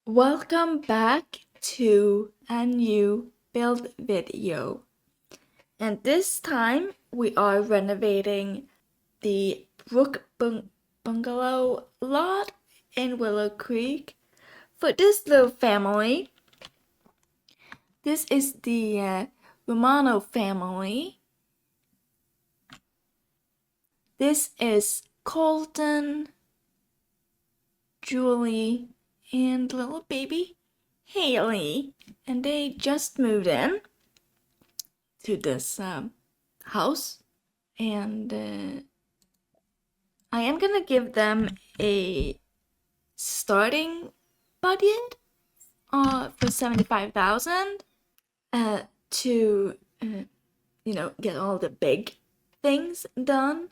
Welcome back to a new build video. And this time we are renovating the Bungalow lot in Willow Creek for this little family. This is the Romano family. This is Colton, Julie, and little baby Haley, and they just moved in to this house, and I am gonna give them a starting budget for 75,000 to get all the big things done.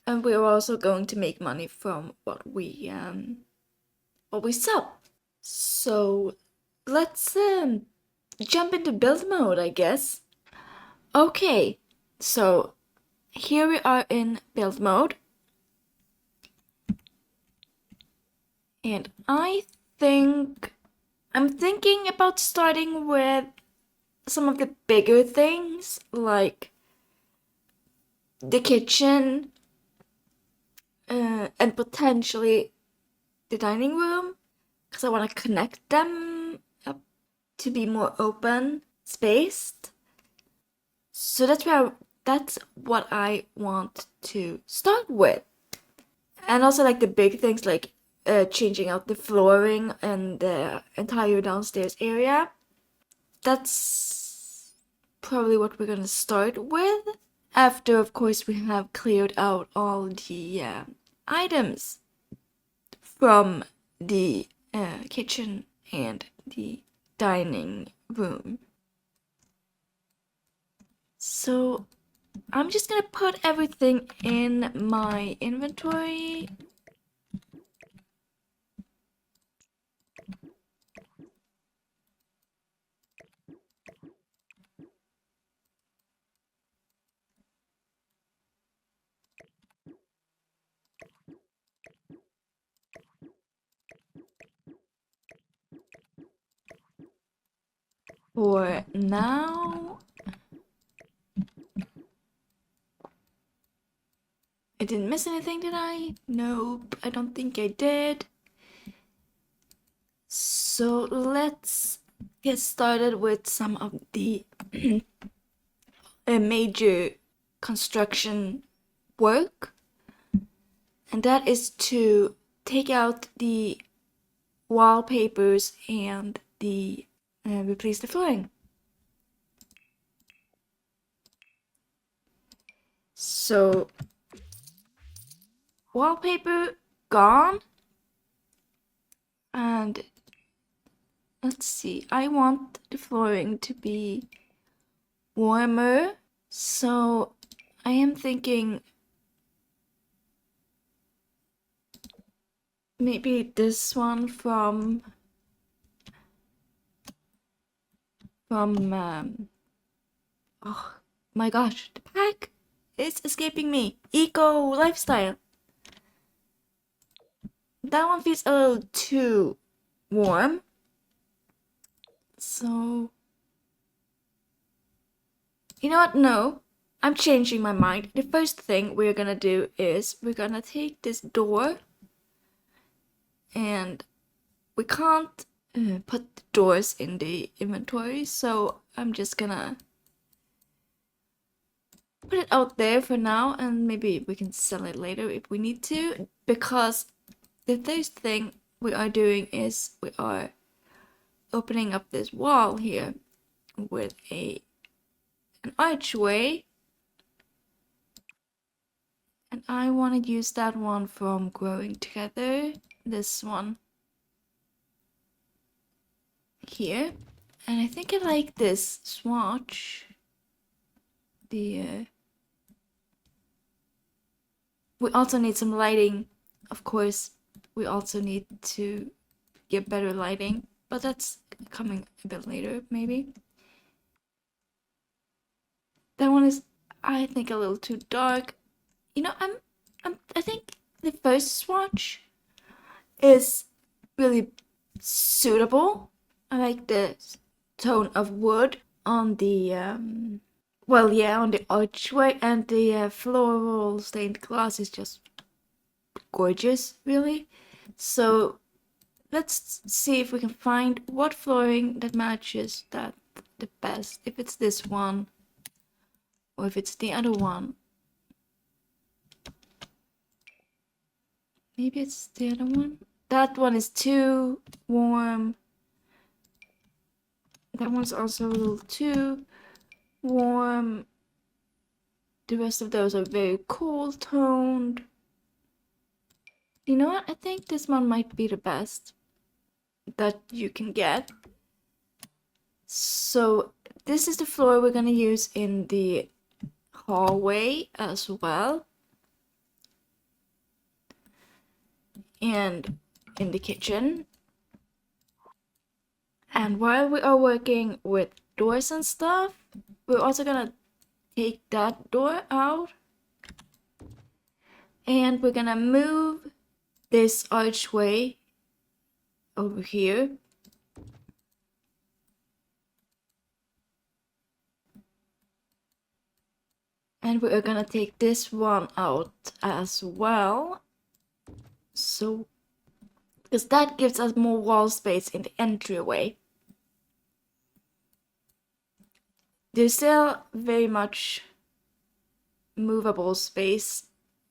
And we're also going to make money from what we sell. So let's jump into build mode, I guess. Okay, so here we are in build mode. And I'm thinking about starting with some of the bigger things, like the kitchen and potentially the dining room, because I want to connect them up to be more open spaced. So that's what I want to start with. And also like the big things like changing out the flooring and the entire downstairs area. That's probably what we're gonna start with. After, of course, we have cleared out all the items from the kitchen and the dining room. So I'm just gonna put everything in my inventory. For now, I didn't miss anything, did I? Nope, I don't think I did. So let's get started with some of the major construction work. And that is to take out the wallpapers and replace the flooring. So wallpaper gone, and let's see, I want the flooring to be warmer, so I am thinking maybe this one from oh my gosh, the pack is escaping me. Eco lifestyle. That one feels a little too warm. So, you know what? No, I'm changing my mind. The first thing we're gonna do is we're gonna take this door, and we can't put the doors in the inventory, so I'm just gonna put it out there for now, and maybe we can sell it later if we need to, because the first thing we are doing is we are opening up this wall here with an archway, and I want to use that one from Growing Together, this one here, and I think I like this swatch. We also need some lighting, of course. We also need to get better lighting, but that's coming a bit later, maybe. That one is, I think, a little too dark. You know, I think the first swatch is really suitable. I like the tone of wood on the well, yeah, on the archway, and the floral stained glass is just gorgeous, really. So let's see if we can find what flooring that matches that the best. If it's this one or if it's the other one. Maybe it's the other one. That one is too warm. That one's also a little too warm. The rest of those are very cool toned. You know what? I think this one might be the best that you can get. So this is the floor we're gonna use in the hallway as well. And in the kitchen. And while we are working with doors and stuff, we're also gonna take that door out. And we're gonna move this archway over here. And we're gonna take this one out as well. So, because that gives us more wall space in the entryway. There's still very much movable space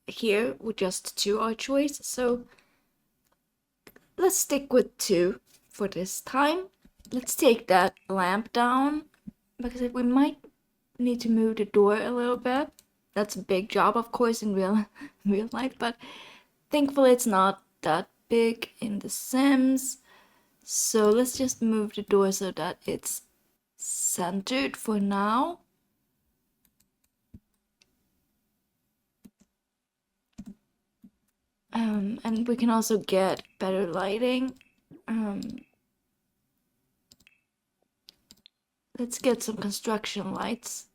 here with just 2 archways, so let's stick with 2 for this time. Let's take that lamp down because we might need to move the door a little bit. That's a big job, of course, in real life, but thankfully it's not that big in The Sims. So let's just move the door so that it's centered for now. And we can also get better lighting. Let's get some construction lights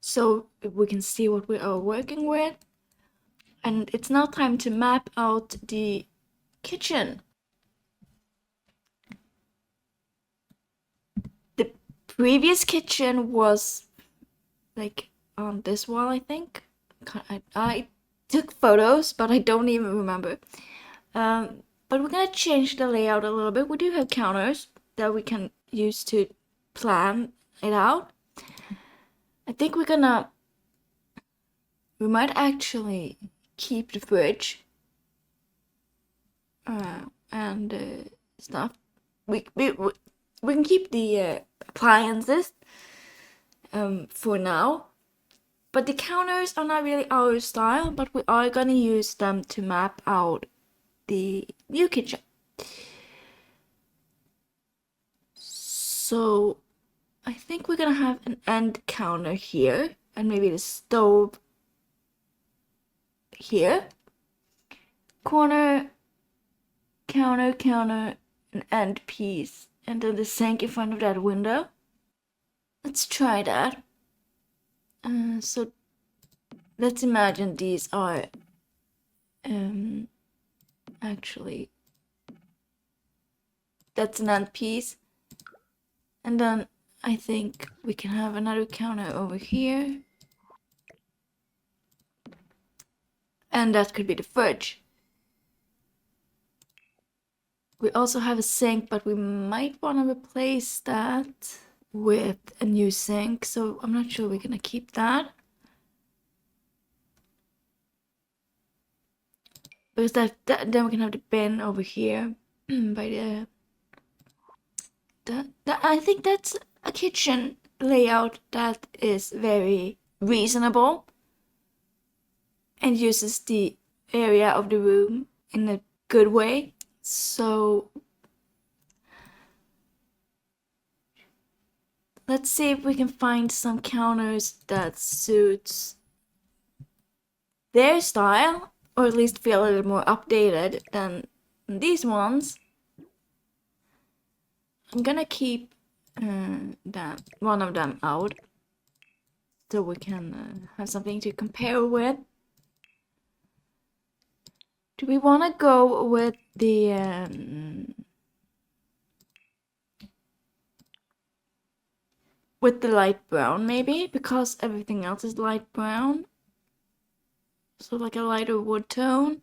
so we can see what we are working with. And it's now time to map out the kitchen. The previous kitchen was like on this wall, I think. I took photos, but I don't even remember. But we're gonna change the layout a little bit. We do have counters that we can use to plan it out. I think we might actually keep the fridge and stuff. We can keep the appliances for now. But the counters are not really our style, but we are gonna use them to map out the new kitchen. So I think we're gonna have an end counter here, and maybe the stove here. Corner, counter, an end piece, and then the sink in front of that window. Let's try that. So let's imagine these are actually that's an end piece, and then I think we can have another counter over here, and that could be the fridge. We also have a sink, but we might want to replace that with a new sink, so I'm not sure we're gonna keep that. Because then we can have the bin over here by I think that's a kitchen layout that is very reasonable and uses the area of the room in a good way. So let's see if we can find some counters that suits their style, or at least feel a little more updated than these ones. I'm gonna keep that one of them out so we can have something to compare with. Do we want to go with the light brown maybe? Because everything else is light brown. So like a lighter wood tone.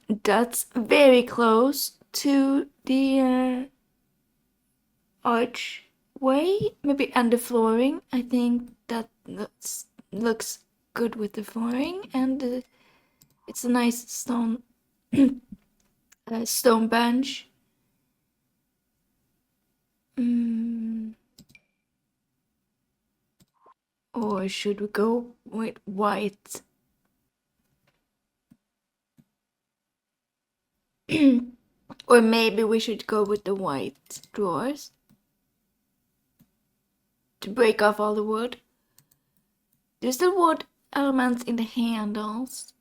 That's very close to the archway, maybe, and the flooring. I think that looks good with the flooring, and it's a nice stone stone bench. Or should we go with white? Or maybe we should go with the white drawers to break off all the wood. There's the wood elements in the handles.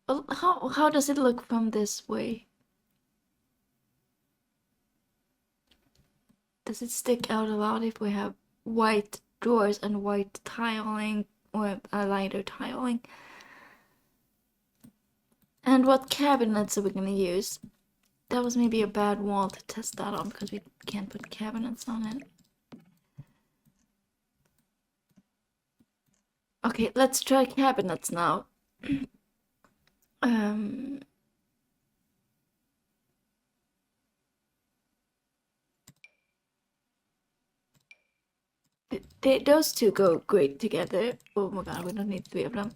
Well, how does it look from this way? Does it stick out a lot if we have white drawers and white tiling, or a lighter tiling? And what cabinets are we gonna use? That was maybe a bad wall to test that on because we can't put cabinets on it. Okay, let's try cabinets now. Those two go great together. Oh my god, we don't need 3 of them.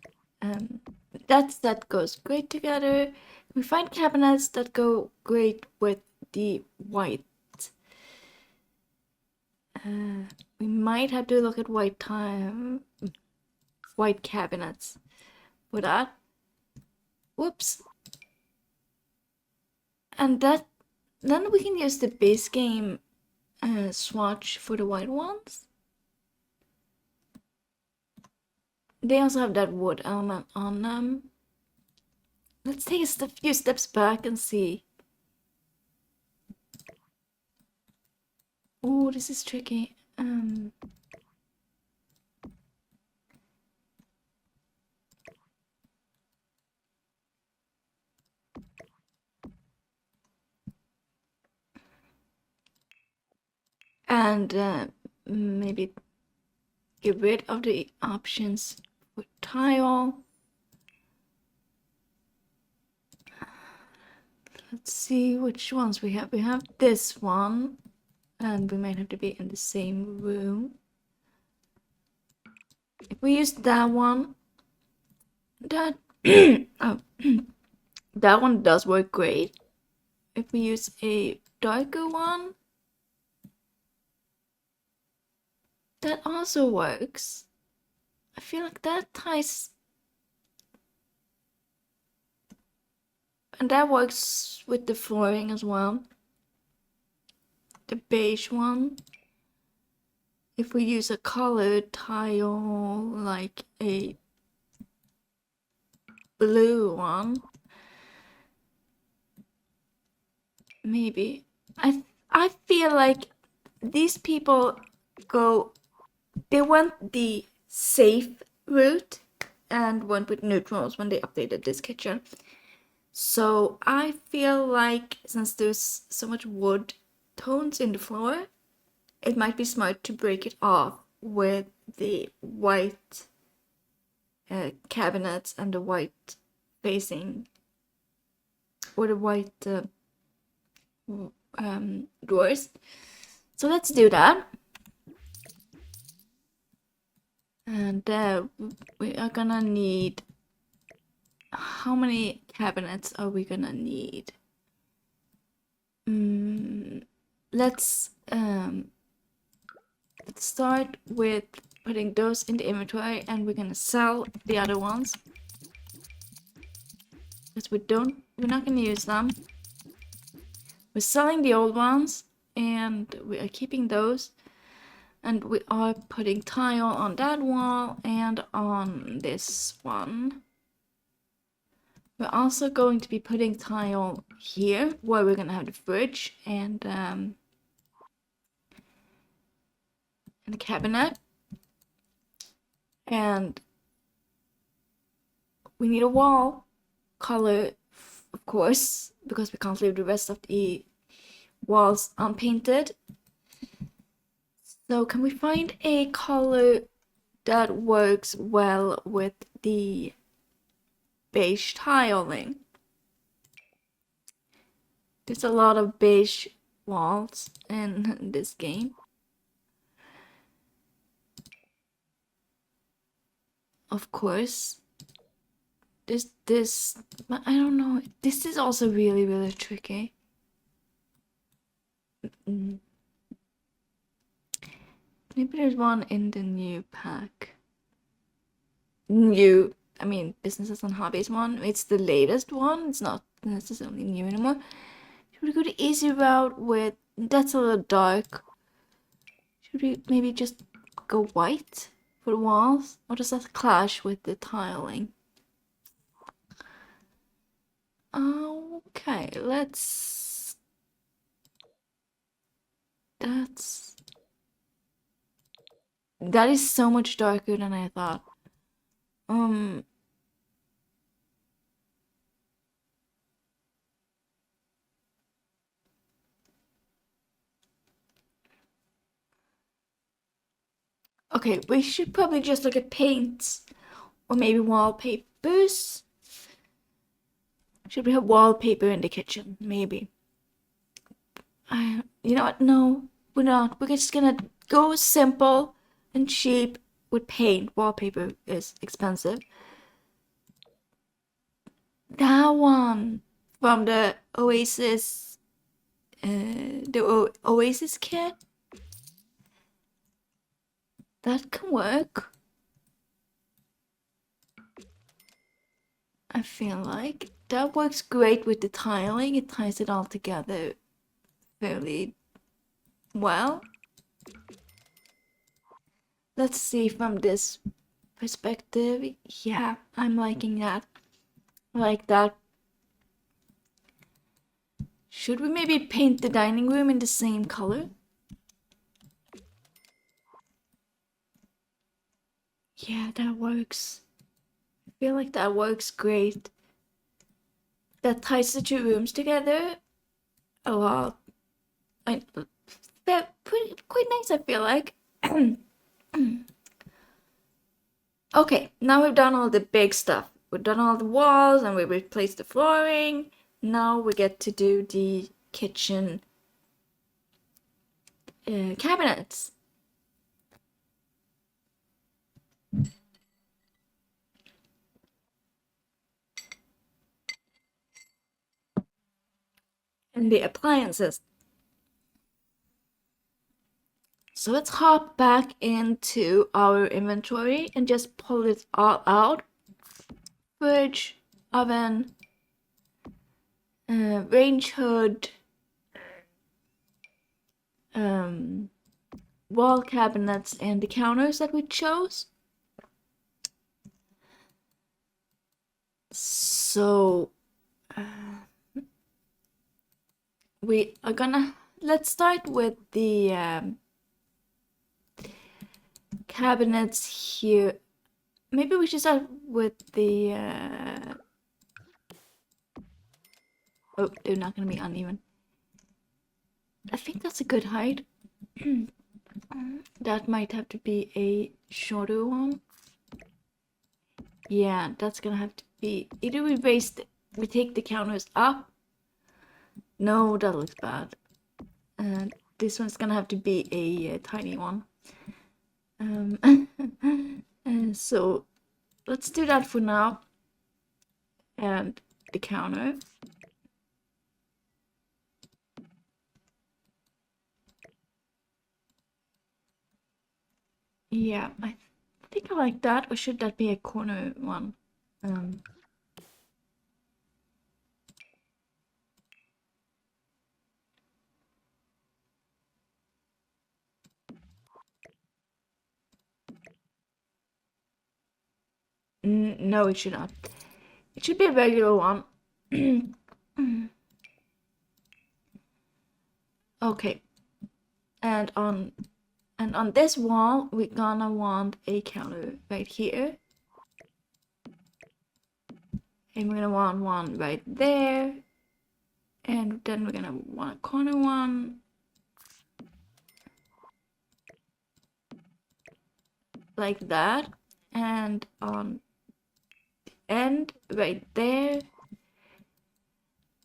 That goes great together. We find cabinets that go great with the white. We might have to look at white cabinets for that. Whoops. And then we can use the base game swatch for the white ones. They also have that wood element on them. Let's take a few steps back and see. Oh, this is tricky. And maybe get rid of the options for tile. Let's see which ones we have. We have this one, and we might have to be in the same room. If we use that one, that oh, that one does work great. If we use a darker one, that also works. I feel like that ties, and that works with the flooring as well. The beige one. If we use a colored tile, like a blue one, maybe. I feel like these people they went the safe route and went with neutrals when they updated this kitchen. So I feel like since there's so much wood tones in the floor, it might be smart to break it off with the white cabinets and the white facing, or the white drawers. So let's do that. And we are gonna need, how many cabinets are we gonna need? Let's start with putting those in the inventory, and we're gonna sell the other ones because we're not gonna use them. We're selling the old ones and we are keeping those, and we are putting tile on that wall and on this one. We're also going to be putting tile here where we're gonna have the fridge and the cabinet. And we need a wall color, of course, because we can't leave the rest of the walls unpainted. So can we find a color that works well with the beige tiling? There's a lot of beige walls in this game. Of course. This, I don't know. This is also really, really tricky. Maybe there's one in the new pack. New, I mean, businesses and hobbies one. It's the latest one. It's not necessarily new anymore. Should we go the easy route with, that's a little dark. Should we maybe just go white for the walls? Or does that clash with the tiling? Okay, let's... That is so much darker than I thought. Okay, we should probably just look at paints or maybe wallpapers. Should we have wallpaper in the kitchen? Maybe. You know what? No, we're not. We're just gonna go simple and cheap with paint. Wallpaper is expensive. That one from the Oasis, Oasis kit. That can work. I feel like that works great with the tiling. It ties it all together fairly well. Let's see from this perspective. Yeah, I'm liking that. I like that. Should we maybe paint the dining room in the same color? Yeah, that works. I feel like that works great. That ties the two rooms together a lot. They're quite nice, I feel like. Okay, now we've done all the big stuff. We've done all the walls and we replaced the flooring. Now we get to do the kitchen cabinets. And the appliances. So let's hop back into our inventory and just pull it all out. Fridge, oven, range hood, wall cabinets, and the counters that we chose. So we are gonna, let's start with the cabinets here. Maybe we should start with the oh, they're not gonna be uneven. I think that's a good height. That might have to be a shorter one. Yeah, that's gonna have to be either we take the counters up. No, that looks bad. And this one's gonna have to be a tiny one. So let's do that for now. And the counter. Yeah, I think I like that. Or should that be a corner one? No, it should not. It should be a regular one. Okay. And on this wall, we're gonna want a counter right here. And we're gonna want one right there. And then we're gonna want a corner one. Like that. And on the end, right there.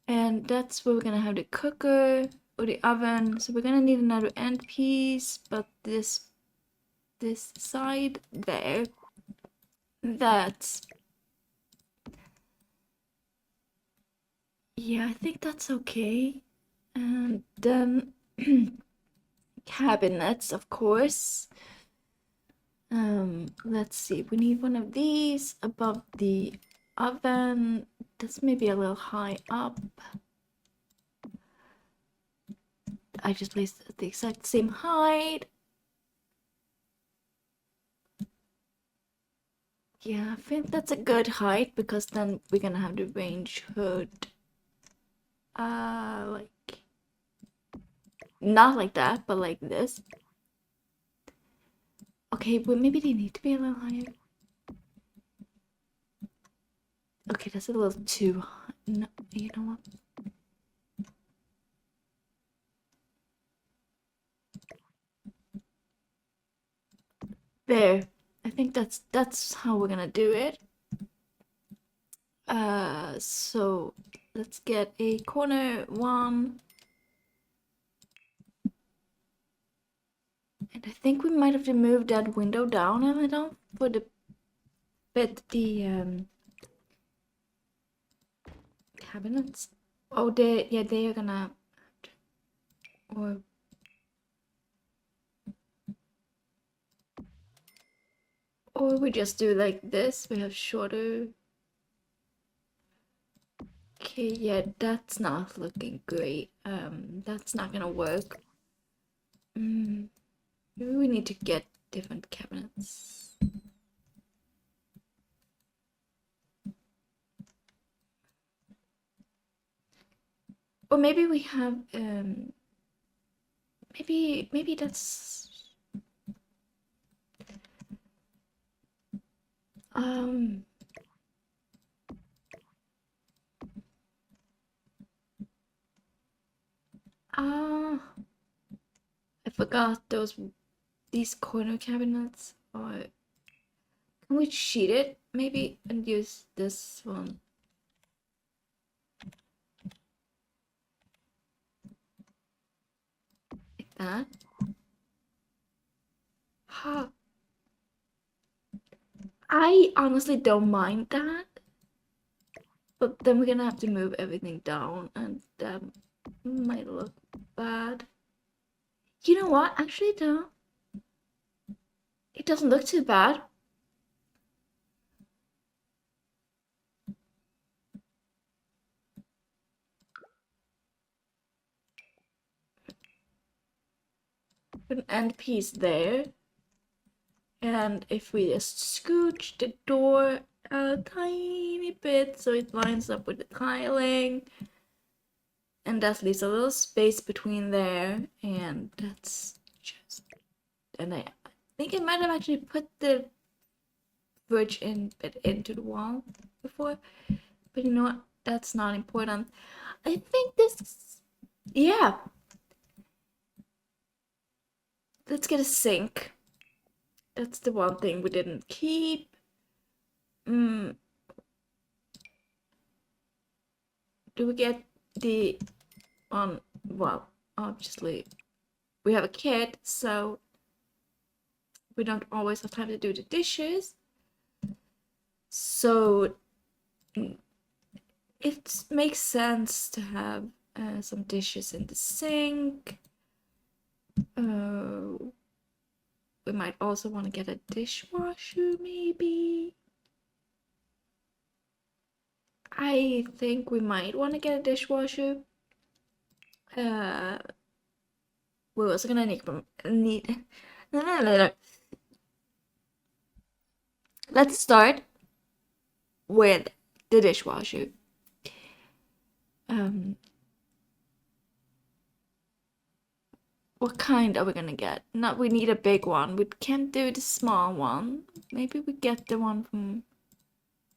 And that's where we're gonna have the cooker or the oven. So we're gonna need another end piece, but this side there, that's, yeah, I think that's okay. And then cabinets, of course. Let's see, we need one of these above the oven. That's maybe a little high up. I just placed it at the exact same height. Yeah, I think that's a good height because then we're gonna have the range hood. Like, not like that, but like this. Okay, but maybe they need to be a little higher. Okay, that's a little too high. No, you know what? There. I think that's how we're gonna do it. So let's get a corner one. And I think we might have to move that window down a little for the fit the cabinets. Oh, they are gonna, or we just do like this. We have shorter. Okay, yeah, that's not looking great. That's not gonna work. Maybe we need to get different cabinets. Or maybe we have maybe that's I forgot these corner cabinets. Or can we cheat it maybe and use this one? Like that. Huh. I honestly don't mind that. But then we're gonna have to move everything down and that might look bad. You know what? Actually, no. It doesn't look too bad. Put an end piece there. And if we just scooch the door a tiny bit so it lines up with the tiling, and that leaves a little space between there, and that's just, and I think I might have actually put the bridge in bit into the wall before, but you know what, that's not important. I think this, yeah, let's get a sink. That's the one thing we didn't keep. Do we get the on, well, obviously we have a kid, so we don't always have time to do the dishes. So it makes sense to have some dishes in the sink. We might also want to get a dishwasher, maybe. I think we might want to get a dishwasher. We're also gonna need let's start with the dishwasher. What kind are we gonna get? Not we need a big one. We can't do the small one. Maybe we get the one from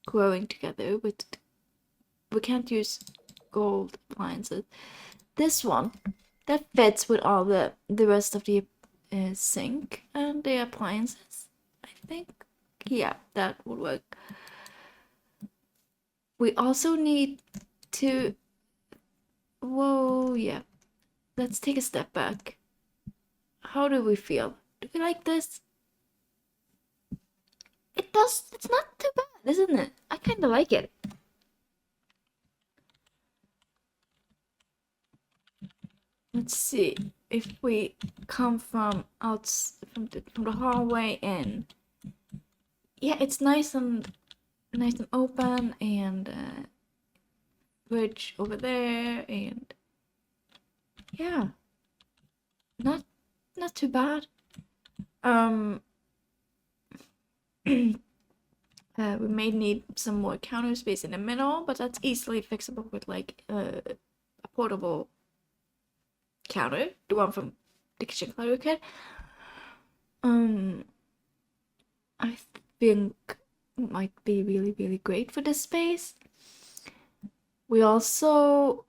Growing Together, but we can't use gold appliances. This one that fits with all the rest of the sink and the appliances, I think. Yeah, that would work. We also need to. Whoa, yeah. Let's take a step back. How do we feel? Do we like this? It does. It's not too bad, isn't it? I kind of like it. Let's see if we come from from the hallway in. Yeah, it's nice and open, and bridge over there, and yeah, not too bad. We may need some more counter space in the middle, but that's easily fixable with like a portable counter, the one from the kitchen clutter kit. I think it might be really, really great for this space. We also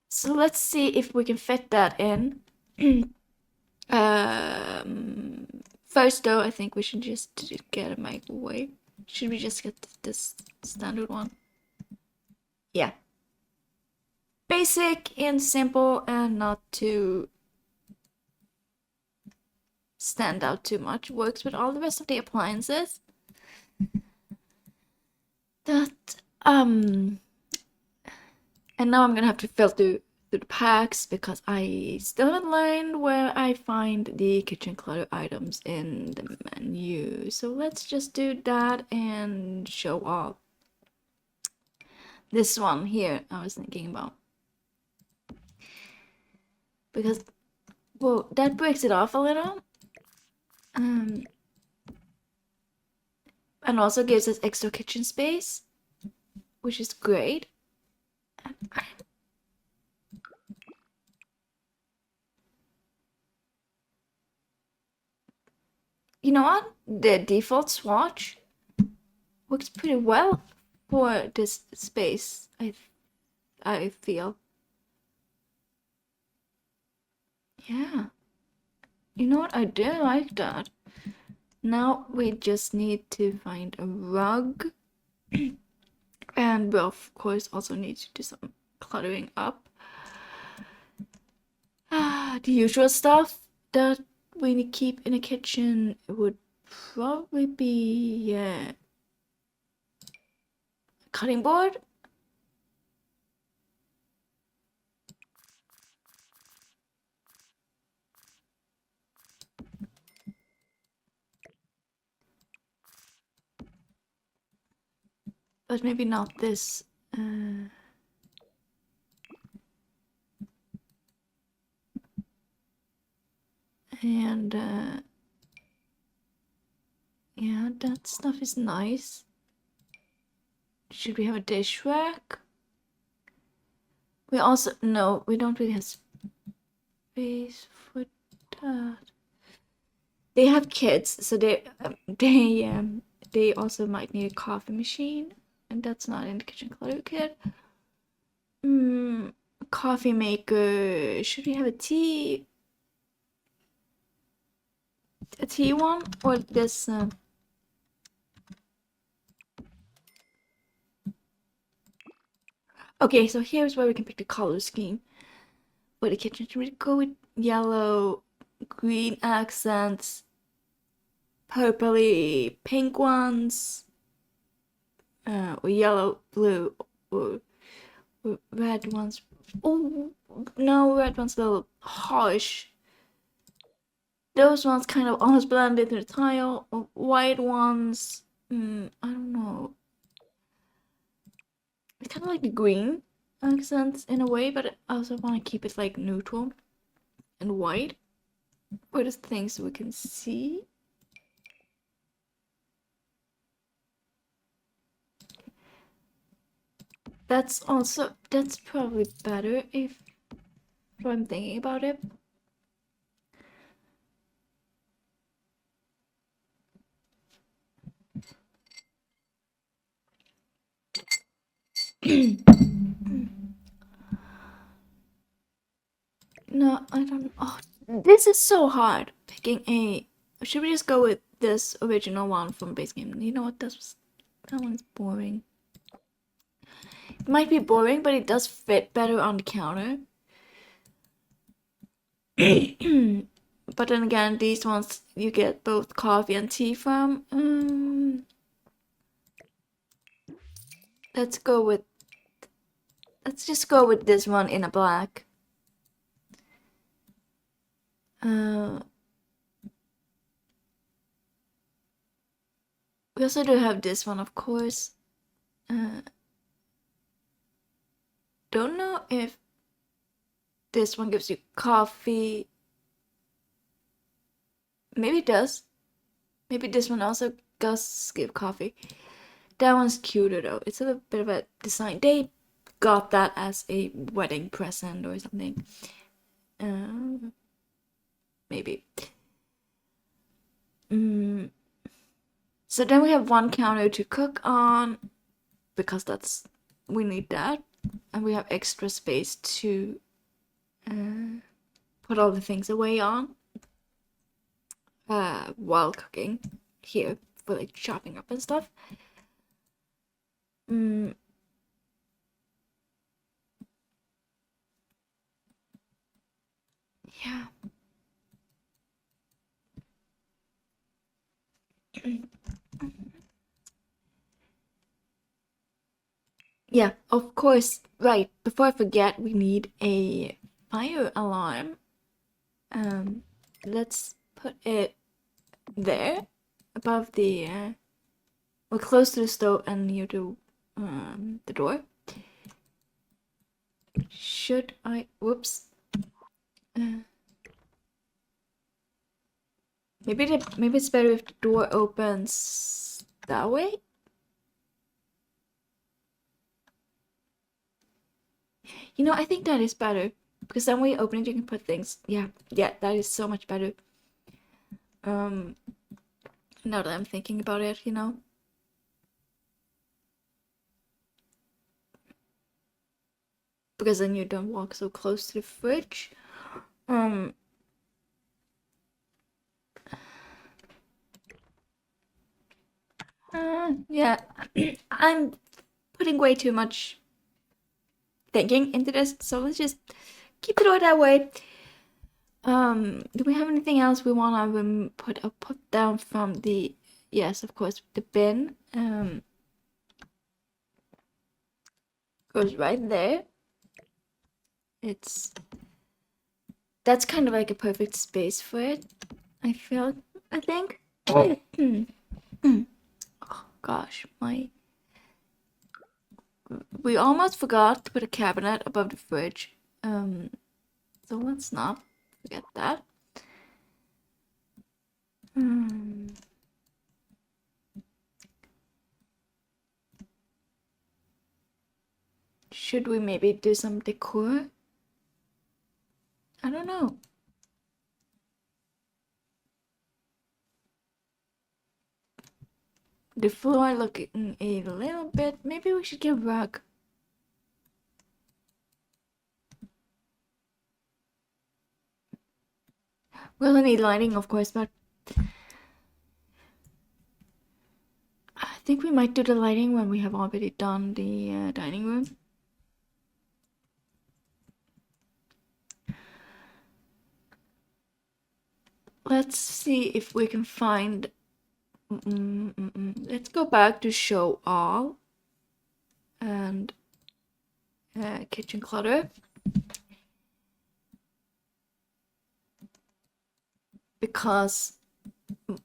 so let's see if we can fit that in. First though, I think we should just get a microwave. Should we just get this standard one? Yeah. Basic and simple and not too stand out too much. Works with all the rest of the appliances. That and now I'm gonna have to filter through the packs because I still haven't learned where I find the kitchen clutter items in the menu. So let's just do that and show off. This one here I was thinking about. Because, well, that breaks it off a little. And also gives us extra kitchen space, which is great. You know what? The default swatch works pretty well for this space, I feel. Yeah. You know what? I do like that. Now we just need to find a rug. And we of course also need to do some cluttering up. The usual stuff that we keep in a kitchen would probably be a cutting board. But maybe not this. And yeah, that stuff is nice. Should we have a dish rack? We also no, we don't really have space for that. They have kids, so they also might need a coffee machine, and that's not in the kitchen clutter kit. Coffee maker. Should we have a tea one or this? Okay, so here's where we can pick the color scheme for the kitchen. Should we go with yellow, green accents, purpley pink ones, or yellow, blue, or red ones? Oh no, red ones a little harsh. Those ones kind of almost blend into the tile. Or white ones, I don't know. It's kind of like the green accents in a way, but I also want to keep it like neutral and white. for the things we can see. That's probably better if I'm thinking about it. No, I don't. Oh, this is so hard. Picking a. Should we just go with this original one from base game? You know what? That one's boring. It might be boring, but it does fit better on the counter. But then again, these ones you get both coffee and tea from. Let's go with. Let's just go with this one in a black. We also do have this one, of course. Don't know if this one gives you coffee. Maybe it does. Maybe this one also does give coffee. That one's cuter though. It's a bit of a design. They got that as a wedding present or something. Maybe. So then we have one counter to cook on, because we need that, and we have extra space to put all the things away on while cooking here for like chopping up and stuff. Yeah. Yeah, of course. Right, before I forget, we need a fire alarm. Let's put it there, above the or close to the stove and near the door. Should I? Whoops. Maybe it's better if the door opens that way. You know, I think that is better, because then when you open it, you can put things. Yeah, that is so much better. Now that I'm thinking about it, you know. Because then you don't walk so close to the fridge. Yeah, I'm putting way too much thinking into this, so let's just keep it all that way. Do we have anything else we wanna put down from the? Yes, of course, the bin. Goes right there. That's kind of like a perfect space for it. I think. Oh gosh, we almost forgot to put a cabinet above the fridge. So let's not forget that. Should we maybe do some decor? I don't know. The floor looking a little bit. Maybe we should get a rug. We'll need lighting, of course, but I think we might do the lighting when we have already done the dining room. Let's see if we can find. Let's go back to show all and kitchen clutter, because,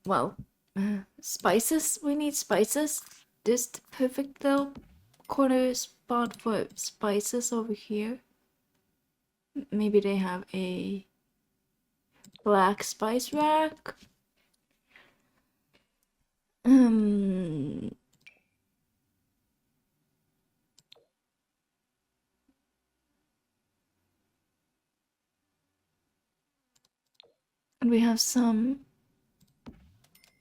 well, spices. We need spices. This the perfect little corner spot for spices over here. Maybe they have a black spice rack. And we have some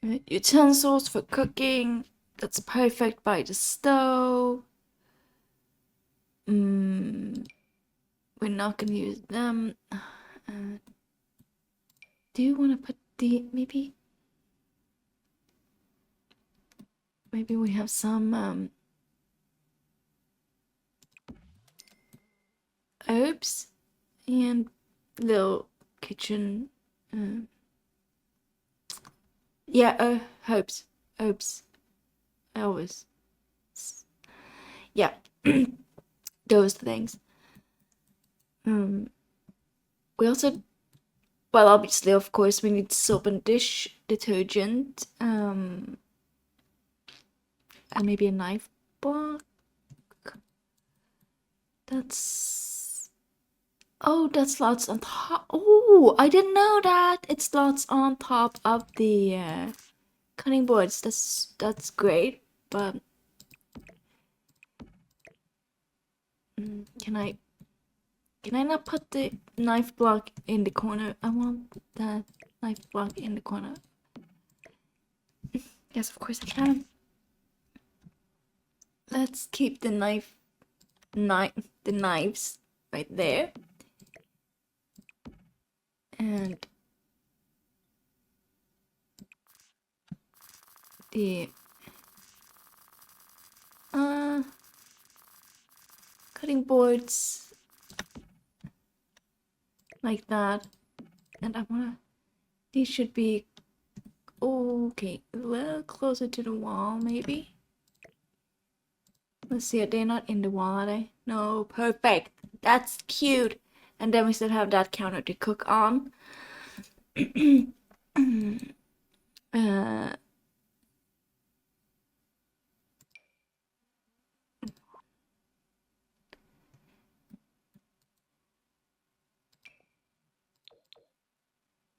utensils for cooking. That's perfect by the stove. We're not gonna use them. Do you want to put the maybe we have some herbs and little kitchen. Yeah, herbs. I always. Yeah, those things. We also, well, obviously, of course, we need soap and dish detergent. And maybe a knife block. That's. Oh, that slots on top. Oh, I didn't know that. It slots on top of the cutting boards. That's great. But can I not put the knife block in the corner? I want that knife block in the corner. Yes, of course I can. Let's keep the the knives right there. And the cutting boards like that. And I wanna, these should be okay, a little closer to the wall maybe. Let's see, are they not in the wall, are they? No, perfect. That's cute. And then we still have that counter to cook on.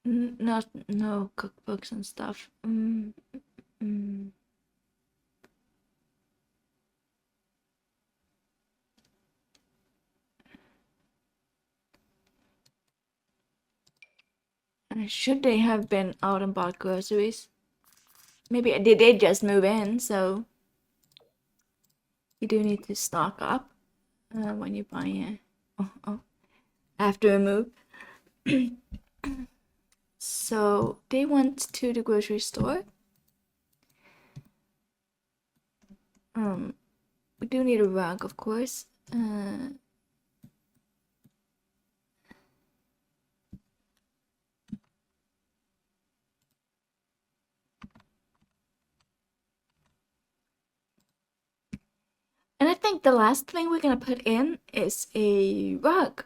Not no cookbooks and stuff. Should they have been out and bought groceries? Maybe they did just move in, so you do need to stock up when you buy it. After a move. So they went to the grocery store. We do need a rug, of course. And I think the last thing we're gonna put in is a rug.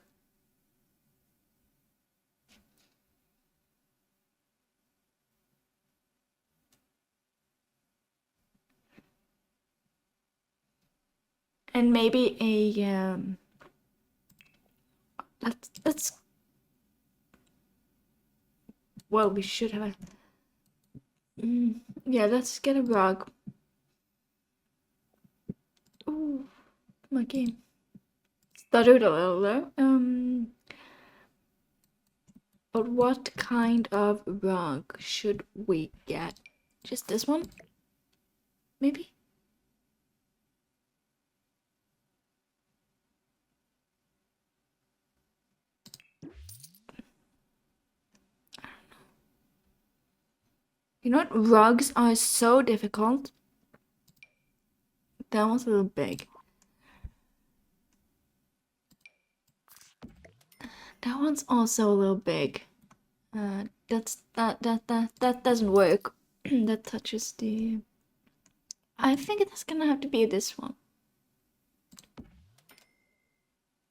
And maybe a let's well, we should have yeah, let's get a rug. Ooh, my game stuttered a little there. But what kind of rug should we get? Just this one? Maybe? You know what? Rugs are so difficult. That one's a little big. That one's also a little big. That doesn't work. That touches the. I think it's gonna have to be this one.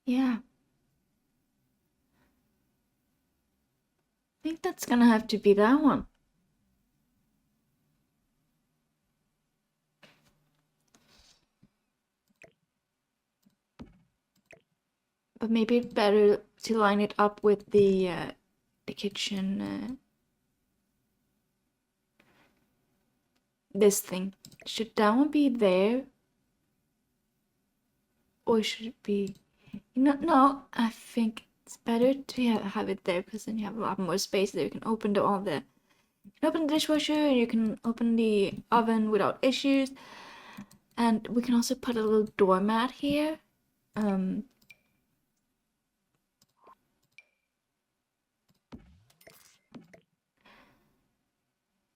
Yeah. I think that's gonna have to be that one. But maybe better to line it up with the the kitchen. This thing. Should that one be there? Or should it be... No, I think it's better to have it there because then you have a lot more space there. You can open you can open the dishwasher and you can open the oven without issues. And we can also put a little doormat here.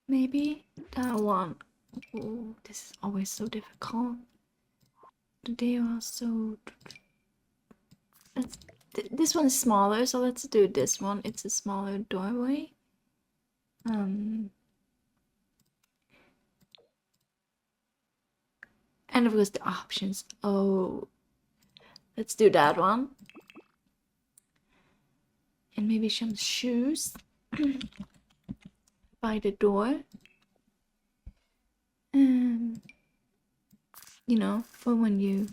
Maybe that one. Oh, this is always so difficult. They also... this one is smaller, so let's do this one. It's a smaller doorway. And of course the options. Oh, let's do that one. And maybe some shoes by the door. You know, for when you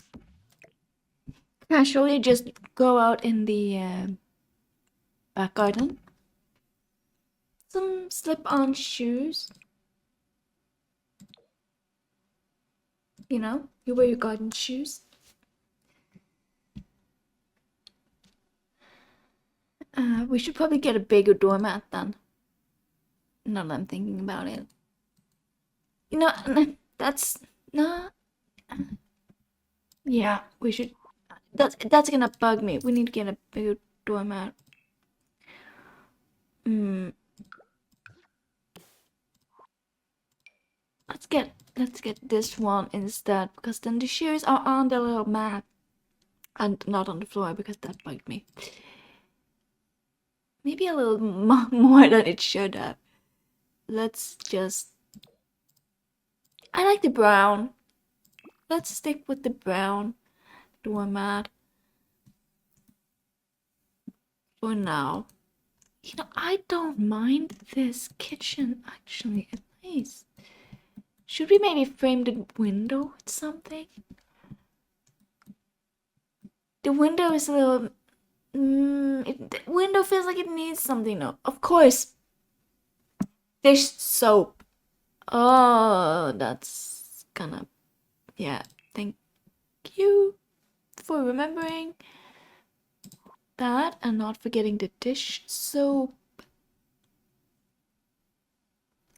casually just go out in the back garden. Some slip-on shoes. You know, you wear your garden shoes. We should probably get a bigger doormat then. Now that I'm thinking about it. You know, that's not... Yeah, we should... That's gonna bug me. We need to get a bigger doormat. Let's get this one instead, because then the shoes are on the little mat and not on the floor, because that bugged me. Maybe a little more than it should have. Let's just... I like the brown. Let's stick with the brown doormat for now. You know, I don't mind this kitchen actually. It's nice. Should we maybe frame the window with something? The window is a little... the window feels like it needs something. No, of course. Dish soap. Oh, that's gonna... Yeah, thank you for remembering that and not forgetting the dish soap.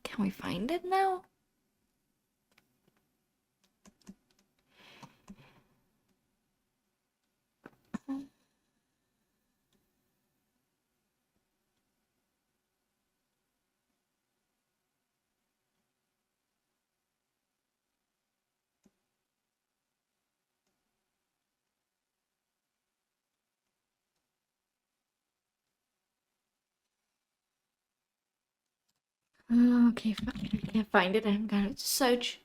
Can we find it now? Okay, I can't find it. I'm gonna search.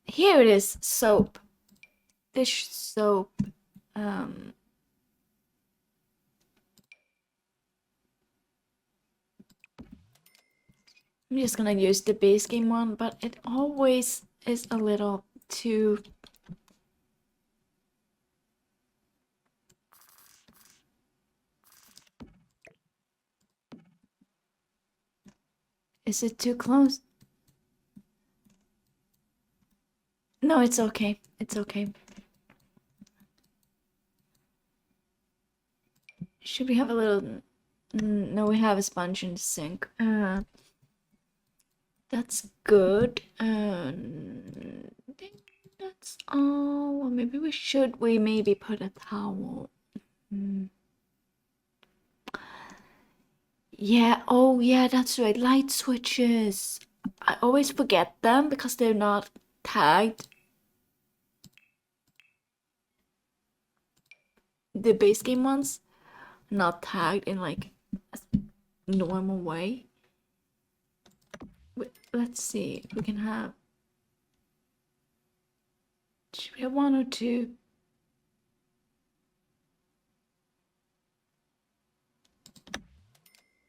Here it is. Soap. Dish soap. I'm just gonna use the base game one, but it always is a little too... Is it too close? No, it's okay. It's okay. Should we have a little... No, we have a sponge in the sink. That's good. I think that's all. Or maybe we should... We maybe put a towel. Yeah, oh yeah, that's right. Light switches. I always forget them because they're not tagged. The base game ones, not tagged in like a normal way. Let's see if we can have... Should we have one or two?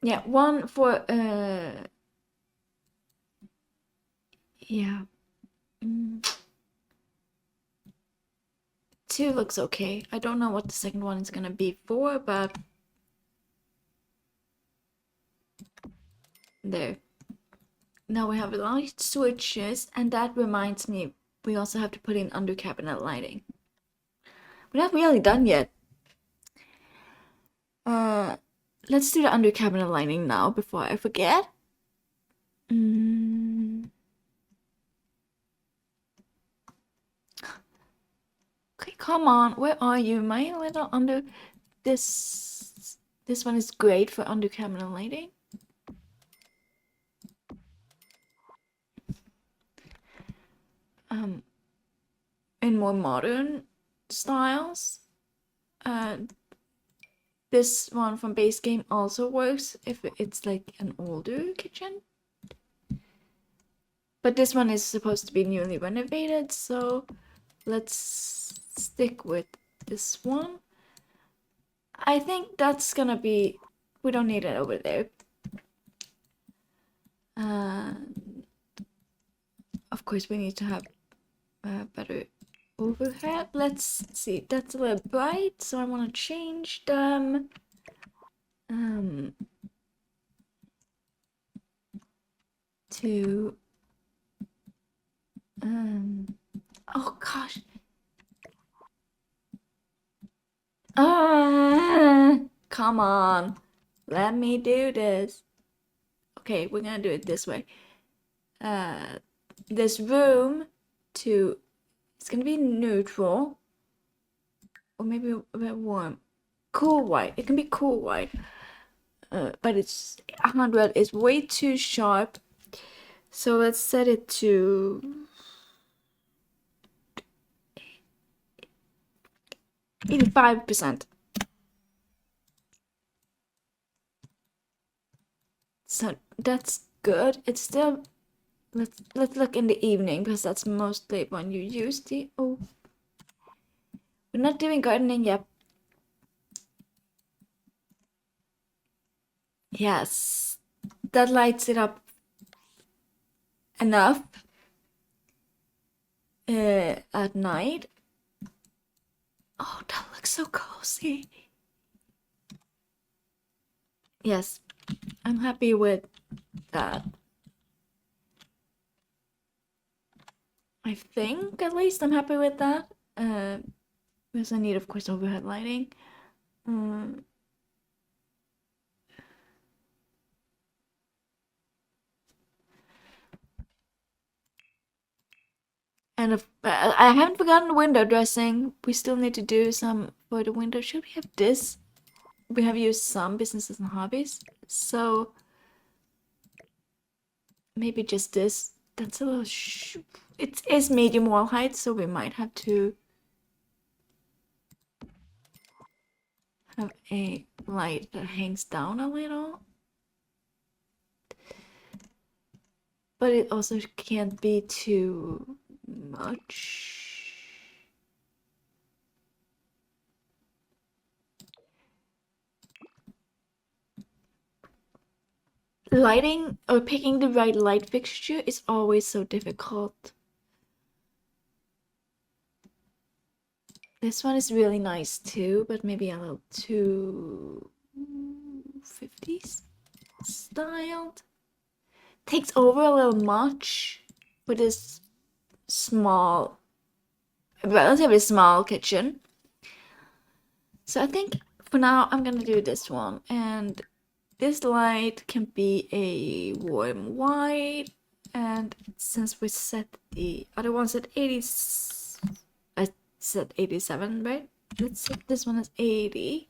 Yeah, one for yeah. Two looks okay. I don't know what the second one is gonna be for, but There. Now we have light switches, and that reminds me, we also have to put in under cabinet lighting. We're not really done yet. Let's do the under cabinet lighting now before I forget. Okay, come on, where are you? My little under... This one is great for under cabinet lighting. In more modern styles, this one from base game also works if it's like an older kitchen. But this one is supposed to be newly renovated, so let's stick with this one. I think that's gonna be... we don't need it over there. Of course, we need to have better overhead. Let's see, that's a little bright, so I want to change them. To oh gosh. Come on. Let me do this. Okay, we're gonna do it this way. This room to... it's gonna be neutral. Or maybe a bit warm. Cool white. It can be cool white. But it's 100 is way too sharp. So let's set it to 85%. So that's good. It's still... let's look in the evening, because that's mostly when you use the... oh, we're not doing gardening yet. Yes, that lights it up enough at night. Oh, that looks so cozy. Yes, I'm happy with that. I think, at least, I'm happy with that. Because I need, of course, overhead lighting. And if, I haven't forgotten window dressing. We still need to do some for the window. Should we have this? We have used some businesses and hobbies, so maybe just this. That's a little... it is medium wall height, so we might have to have a light that hangs down a little. But it also can't be too much. Lighting or picking the right light fixture is always so difficult. This one is really nice too, but maybe a little too 50s styled. Takes over a little much for this small, relatively small kitchen. So I think for now I'm gonna do this one, and this light can be a warm white, and since we set the other ones at 80, I set 87, right? Let's set this one as 80.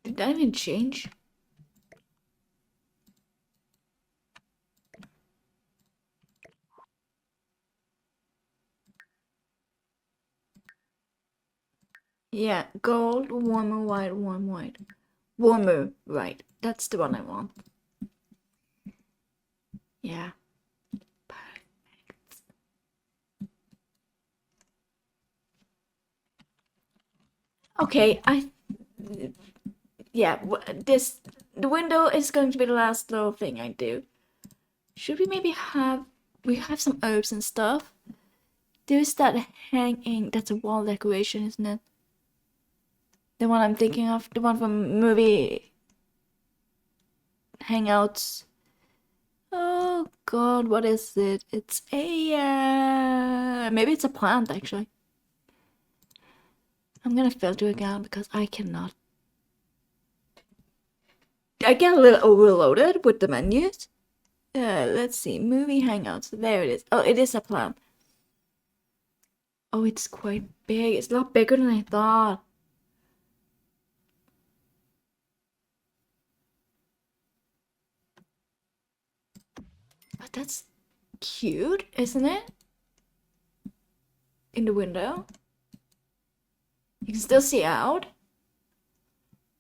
Did that even change? Yeah, gold, warmer white, warm white. Warmer white. That's the one I want. Yeah. Perfect. Okay, yeah, the window is going to be the last little thing I do. Should we maybe have... we have some herbs and stuff. There's that hanging... that's a wall decoration, isn't it? The one I'm thinking of, the one from movie Hangouts. Oh god, what is it? It's a maybe it's a plant actually. I'm gonna filter again because I cannot. I get a little overloaded with the menus. Let's see, movie Hangouts. There it is. Oh, it is a plant. Oh, it's quite big. It's a lot bigger than I thought. But that's cute, isn't it? In the window. You can still see out.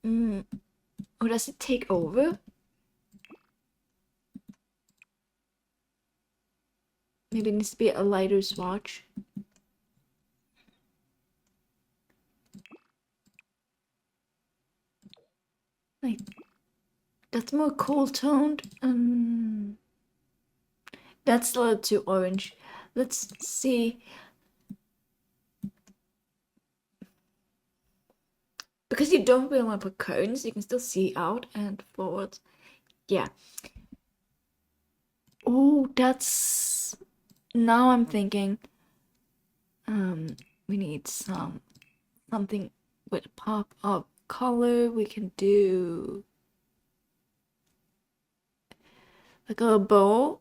Or does it take over? Maybe it needs to be a lighter swatch. Like, that's more cool toned. That's a little too orange. Let's see. Because you don't really want to put curtains, you can still see out and forward. Yeah. Oh, that's... Now I'm thinking... we need something with pop of color. We can do... like a bowl.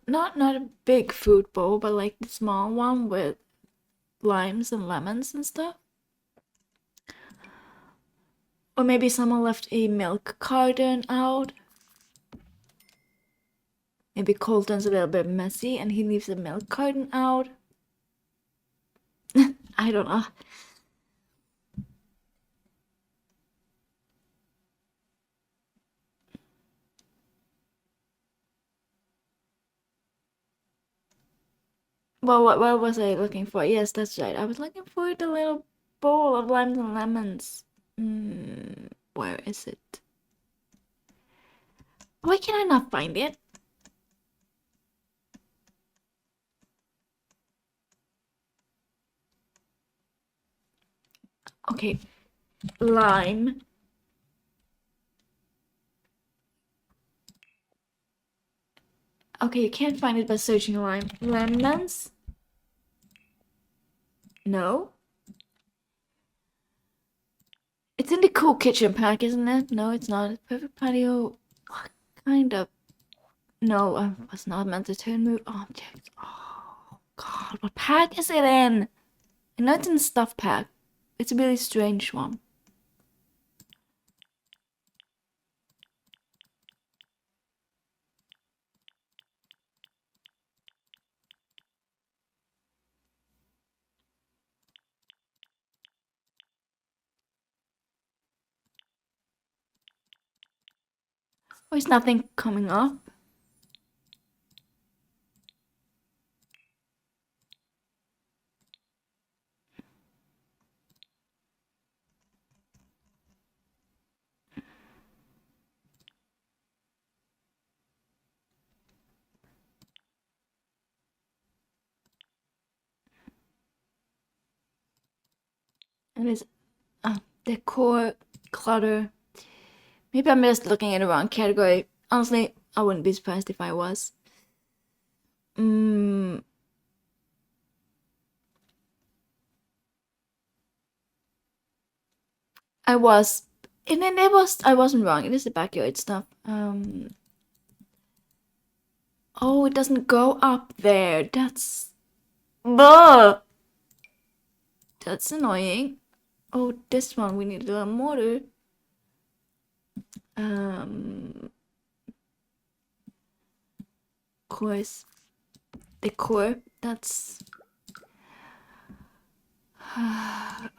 Not a big food bowl, but like the small one with limes and lemons and stuff. Or maybe someone left a milk carton out. Maybe Colton's a little bit messy and he leaves a milk carton out. I don't know. Well, what was I looking for? Yes, that's right. I was looking for the little bowl of limes and lemons. Where is it? Why can I not find it? Okay, lime. Okay, you can't find it by searching lime. Lemons? No. It's in the cool kitchen pack, isn't it? No, it's not. It's perfect patio. What kind of... No, I was not meant to turn move objects. Oh, God. What pack is it in? I know it's in the stuff pack. It's a really strange one. Oh, is nothing coming up? And it's decor, clutter. Maybe I'm just looking at the wrong category. Honestly, I wouldn't be surprised if I was. I was. And then I wasn't wrong. It is the backyard stuff. Oh, it doesn't go up there. That's... Buh! That's annoying. Oh, this one, we need a little mortar. Course. Decor, that's...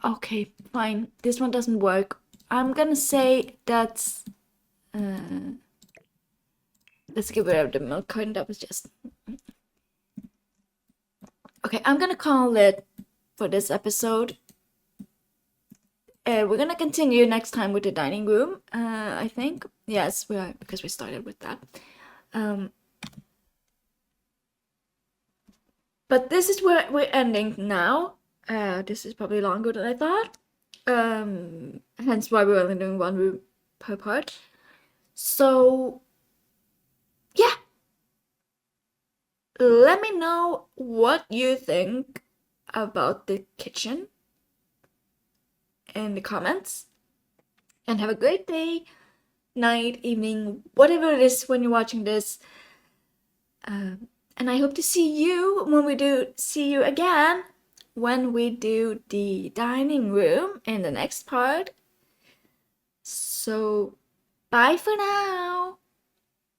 okay, fine. This one doesn't work. I'm gonna say that's... let's get rid of the milk carton. That was just... Okay, I'm gonna call it for this episode. We're gonna continue next time with the dining room, I think. Yes, we are, because we started with that. But this is where we're ending now. This is probably longer than I thought. Hence why we're only doing one room per part. So, yeah. Let me know what you think about the kitchen in the comments. And have a great day, night, evening, whatever it is when you're watching this. And I hope to see you again when we do the dining room in the next part. So, bye for now.